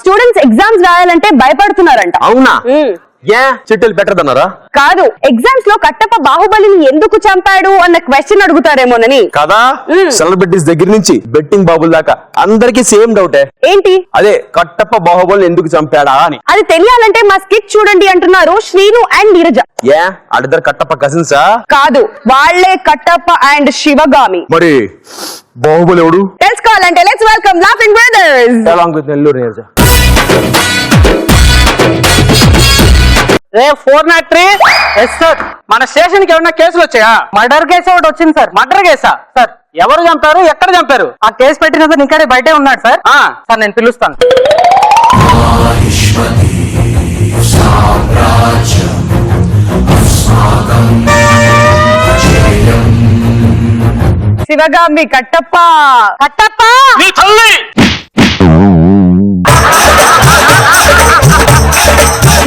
Students exams రాయాలంటే భయపడుతున్నారంట. అవునా? చిట్టెలు better అన్నారా? కాదు, ఎగ్జామ్స్ లో కట్టప్ప బాహుబలిని ఎందుకు చంపాడు అన్న క్వశ్చన్ అడుగుతారేమోనని కదా. సెలబ్రిటీస్ దగ్గర నుంచి బెట్టింగ్ బాబుల దాకా అందరికి సేమ్ డౌటే. ఏంటి అదే, కట్టప్ప బాహుబలిని ఎందుకు చంపాడా అని. అది తెలియాలంటే మా స్కిట్ చూడండి అంటున్నారు శ్రీను అండ్ నీరజ. వాళ్ళిద్దరు కట్టప్ప కజిన్సా? కాదు, వాళ్లే కట్టప్ప అండ్ శివగామి. మరి బాహుబలి ఎవడు తెలుసుకోవాలంటే let's welcome laughing brothers along with Nellore Neeraja. 403. Yes sir. మన స్టేషన్ కి ఏమన్నా కేసులు వచ్చాయా? మర్డర్ కేసు ఒకటి వచ్చింది సార్. మర్డర్ కేసా సార్? ఎవరు చంపారు, ఎక్కడ చంపారు? ఆ కేసు పెట్టిన ఇంకానే బయటే ఉన్నాడు సార్. సార్ నేను పిలుస్తాను. శివగామి కట్టప్ప. కట్టప్ప నీ తల్లి.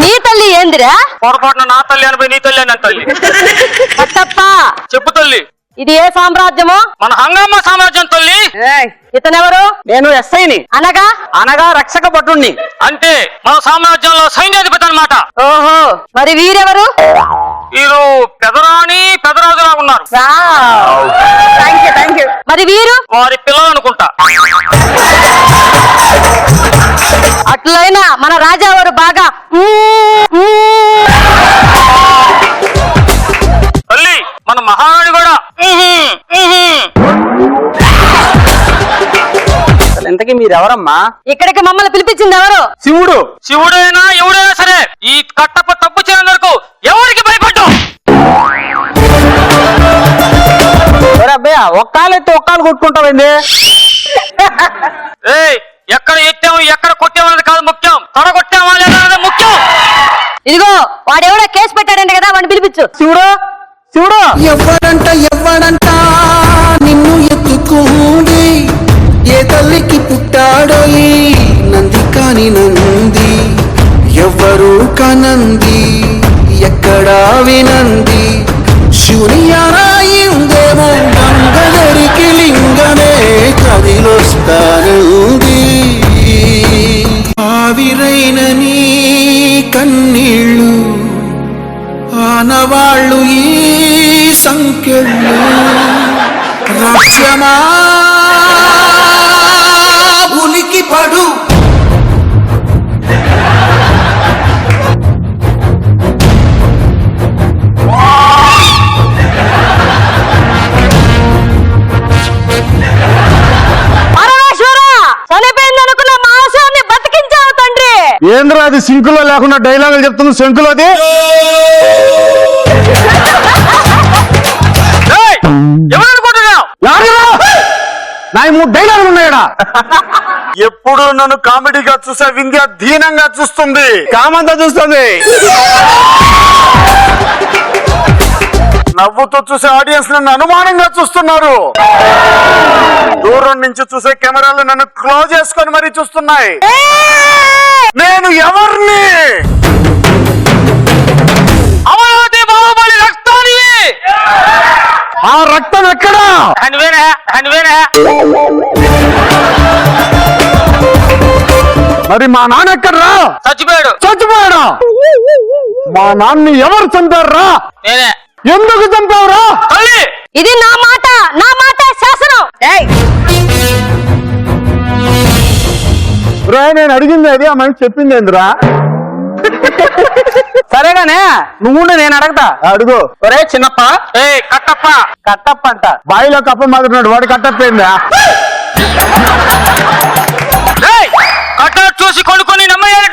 నీ తల్లి ఏందిరా? పొరపాటున నా తల్లి అనిపోయి నీ తల్లి అని తల్లి. కట్టప్ప చెప్పు తల్లి. ఇది ఏ సామ్రాజ్యమో? మన హంగామా సామ్రాజ్యం తల్లి. ఇతనెవరు? నేను ఎస్ఐని. అనగా? అనగా రక్షక భటుణ్ణి. అంటే మన సామ్రాజ్యంలో సైన్యాధిపతి అన్నమాట. ఓహో, మరి వీరెవరు? వీరు పెదరాణి పెదరాజులా ఉన్నారు. Thank you. మరి వీరు? వారి పిల్లలు అనుకుంటా. అట్లయినా మన రాజావారు బాగా తల్లి మన మహారాణి కూడా. ఇంతకీ మీరెవరమ్మా? ఇక్కడికి మమ్మల్ని పిలిపించింది ఎవరు? శివుడు. శివుడైనా ఎవడైనా సరే ఈ కట్టప్ప తప్పు చేయని వరకు ఎవరికి భయపడ్డు. అబ్బాయ ఒక్కాలెత్తి ఒక్కాలు కొట్టుకుంటామండి. ఎక్కడ ఎత్తాము ఎక్కడ కొట్టాము అనేది కాదు ముఖ్యం, తొడగొట్టామా లేదా ముఖ్యం. ఇదిగో వాడెవడో కేసు పెట్టాడంట కదా, వాడిని పిలిపించు. శివుడు శివుడు. ఎవడంట నిన్ను ఎత్తుకుంది, ఏ తల్లికి పుట్టాడో ఈ నంది కాని నంది, ఎవ్వరు కనంది ఎక్కడా వినంది, శివుని ఆరాయిందేమో గంగదరికి లింగమే కదిలొస్తానంది. ఆవిరైన నీ కన్నీళ్ళు ఆనవాళ్ళు ఈ సంఖ్యళ్ళు, రాజ్యమా ఉలికి పడు. చనిపోయిందనుకున్న మా ఆశయాన్ని బతికించావు తండ్రి. ఏంద్రా అది సింకులో లేకుండా డైలాగులు చెప్తుంది శంకులోది. నా 3 డైలాగులు ఉన్నాయడా? ఎప్పుడు నన్ను కామెడీగా చూసే వింధ్య దీనంగా చూస్తుంది, కామంతా చూస్తుంది. నవ్వుతో చూసే ఆడియన్స్ నన్ను అనుమానంగా చూస్తున్నారు, దూరం నుంచి చూసే కెమెరాలు నన్ను క్లోజ్ చేసుకొని మరీ చూస్తున్నాయి. నేను ఎవరిని? అమరావతి బాహుబలి రక్తాన్ని. ఆ రక్తం ఎక్కడా? మరి మా నాన్న ఎక్కడ్రా? చచ్చిపోయాడా? మా నాన్ని ఎవరు చంపారా? నేనే. ఎందుకు చంపావురా? ఇది నా మాట శాసనం. నేను అడిగింది అది, ఆ మనిషి చెప్పింది ఏందిరా? సరేగానే నువ్వు నేను అడగతా. అడుగు. ఒరే చిన్నప్ప. కట్టప్ప. కట్టప్ప అంట. బాయిలో కప్ప మాదిరినాడు వాడు కట్టప్పేందా? కట్ట చూసి కొనుక్కొని నమ్మయ్యాలి.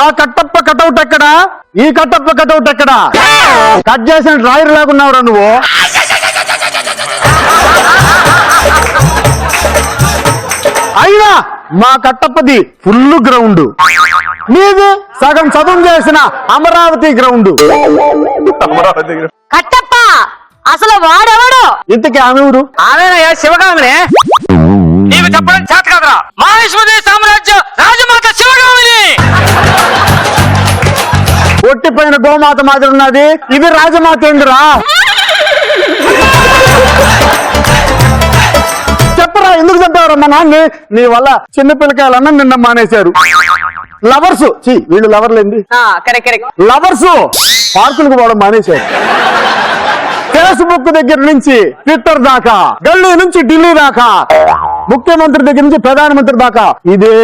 ఆ కట్టప్ప కటౌట్ ఎక్కడా? ఈ కట్టప్ప కటౌట్ ఎక్కడా? కట్ చేసిన డ్రాయర్ లేకున్నావురా నువ్వు. అయినా మా కట్టప్పది ఫుల్ గ్రౌండ్, నీది సగం చదువు చేసిన అమరావతి గ్రౌండ్. కట్టప్ప అసలు వాడెవడు? ఇంతకీ ఆమె ఊరు? ఆమెనయ్యా శివగామినే. నీకు చెప్పడం చేత కదరా. మహేశ్వరి సామ్రాజ్య రాజమాత శివగామిని. ఒట్టిపోయిన గోమాత మాదిరి ఉన్నది, ఇది రాజమాత ఏందిరా? చెప్పరా ఎందుకు చంపారు మా నాన్ని? నీ వల్ల చిన్న పిల్లకాయలన్నా నిన్న మానేశారు. లవర్స్ వీళ్ళు లవర్లేంది కరెక్ట్ లవర్స్ పార్కులకు పోవడం మానేశారు. ఫేస్బుక్ దగ్గర నుంచి ట్విట్టర్ దాకా, ఢిల్లీ నుంచి ఢిల్లీ దాకా, ముఖ్యమంత్రి దగ్గర నుంచి ప్రధానమంత్రి దాకా ఇదే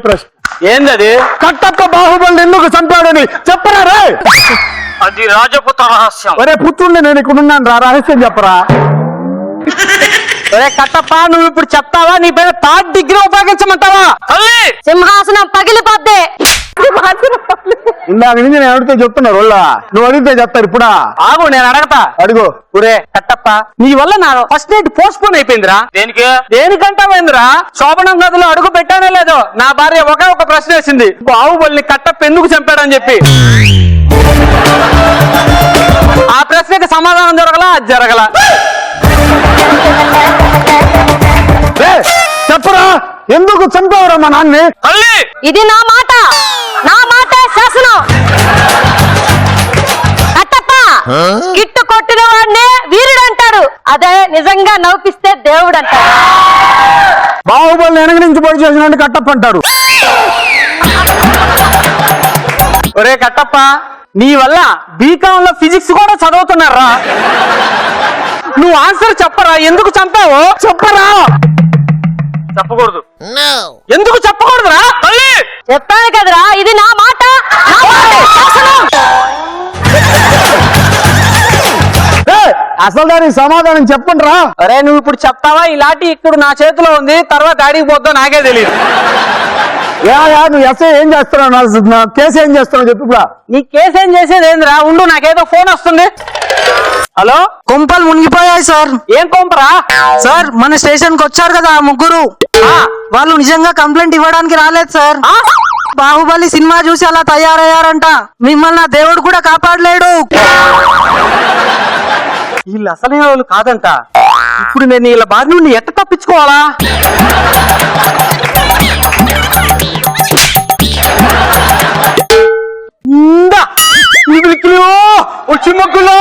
ప్రశ్న. ఏందది? కట్టప్ప బాహుబలి ఎందుకు చంపాడని చెప్పరా రే? అది రాజపుత్ర రహస్యం. ఒరే పుత్రుడిని నేను ఇక్కడ ఉన్నాను రా, రహస్యం చెప్పరా. ఒరే కట్టప్ప, నువ్వు ఇప్పుడు చెప్తావా? నీ పేరు థర్డ్ డిగ్రీ ఉపయోగించమంటావా? సింహాసనం పగిలిపోద్ది. ఇందాక నుంచి నేను అడిగితే చెప్తున్నారు వాళ్ళ, నువ్వు అడిగితే చెప్తారు ఇప్పుడా? ఆగు, నేను అడగతా. అడుగు. ఒరే కట్టప్ప, నీ వల్ల నా ఫస్ట్ నైట్ పోస్ట్ పోన్ అయిపోయిందిరా. దేనికంటావేందిరా? శోభనం గదిలో అడుగు పెట్టానే లేదు, నా భార్య ఒకే ఒక ప్రశ్న వేసింది, బాహుబలిని కట్టప్ప ఎందుకు చంపాడని చెప్పి. ఆ ప్రశ్నకి సమాధానం జరగలా, అది జరగల. చెప్పరా ఎందుకు చంపావురా మా నాన్ని? ఇది నా మాట, నా మాటే శాసనం. కట్టప్ప గిట్టు కొట్టిన వాడినే వీరుడు అంటారు, అదే నిజంగా నవ్విస్తే దేవుడు అంటారు. బాహుబలిని వెనక నుంచి పొడి చేసిన కట్టప్ప అంటారు. ఒరే కట్టప్ప, నీ వల్ల బీకామ్ లో ఫిజిక్స్ కూడా చదువుతున్నారా? నువ్వు ఆన్సర్ చెప్పరా, ఎందుకు చంపావు చెప్పరా? చెప్పకూడదు. ఎందుకు చెప్పకూడదురా? చెప్పాను కదరా, ఇది నా మాట, నా మాటే శాసనం. అసలు దానికి సమాధానం చెప్పండి రా. అరే నువ్వు ఇప్పుడు చెప్తావా? ఇలాంటి ఇప్పుడు నా చేతిలో ఉంది, తర్వాత ఆడికి పోద్దా నాకే తెలియదు. నువ్వు ఎస్ఐ ఏం చేస్తున్నావు? కేసు ఏం చేస్తున్నావు చెప్పు. నీ కేసు ఏం చేసేది ఏందిరా? ఉండు, నాకేదో ఫోన్ వస్తుంది. హలో, కొంపలు మునిగిపోయాయి సార్. ఏం కొంపరా? సార్ మన స్టేషన్ కి వచ్చారు కదా ఆ ముగ్గురు, వాళ్ళు నిజంగా కంప్లైంట్ ఇవ్వడానికి రాలేదు సార్. బాహుబలి సినిమా చూసి అలా తయారయ్యారంట. మిమ్మల్ని ఆ దేవుడు కూడా కాపాడలేడు. వీళ్ళు అసలైన వాళ్ళు కాదంట. ఇప్పుడు నేను వీళ్ళ బారి నుండి ఎట్ట తప్పించుకోవాలా? వచ్చి మొగ్గులో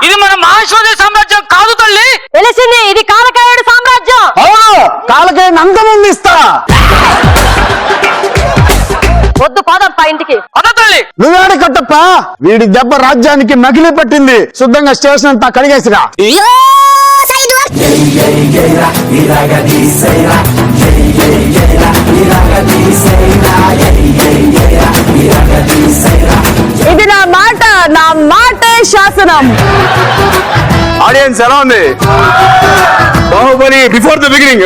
ఇది మన మహేశ్వరి సామ్రాజ్యం కాదు తల్లి. తెలిసింది, ఇది కాలకేయుడు సామ్రాజ్యం. అవును, కాలకేయుని అంతమంది ఇస్తా. వద్దు, పోదాం ఇంటికి. తల్లి నువ్వేడి కట్టప్ప, వీడి దెబ్బ రాజ్యానికి మగిలి పట్టింది. శుద్ధంగా స్టేషన్ అంతా కడిగేసిరా. ఇది నా మాట, నా మాటే శాసనం. ఆడియన్స్ ఎలా ఉంది? Baahubali before the beginning.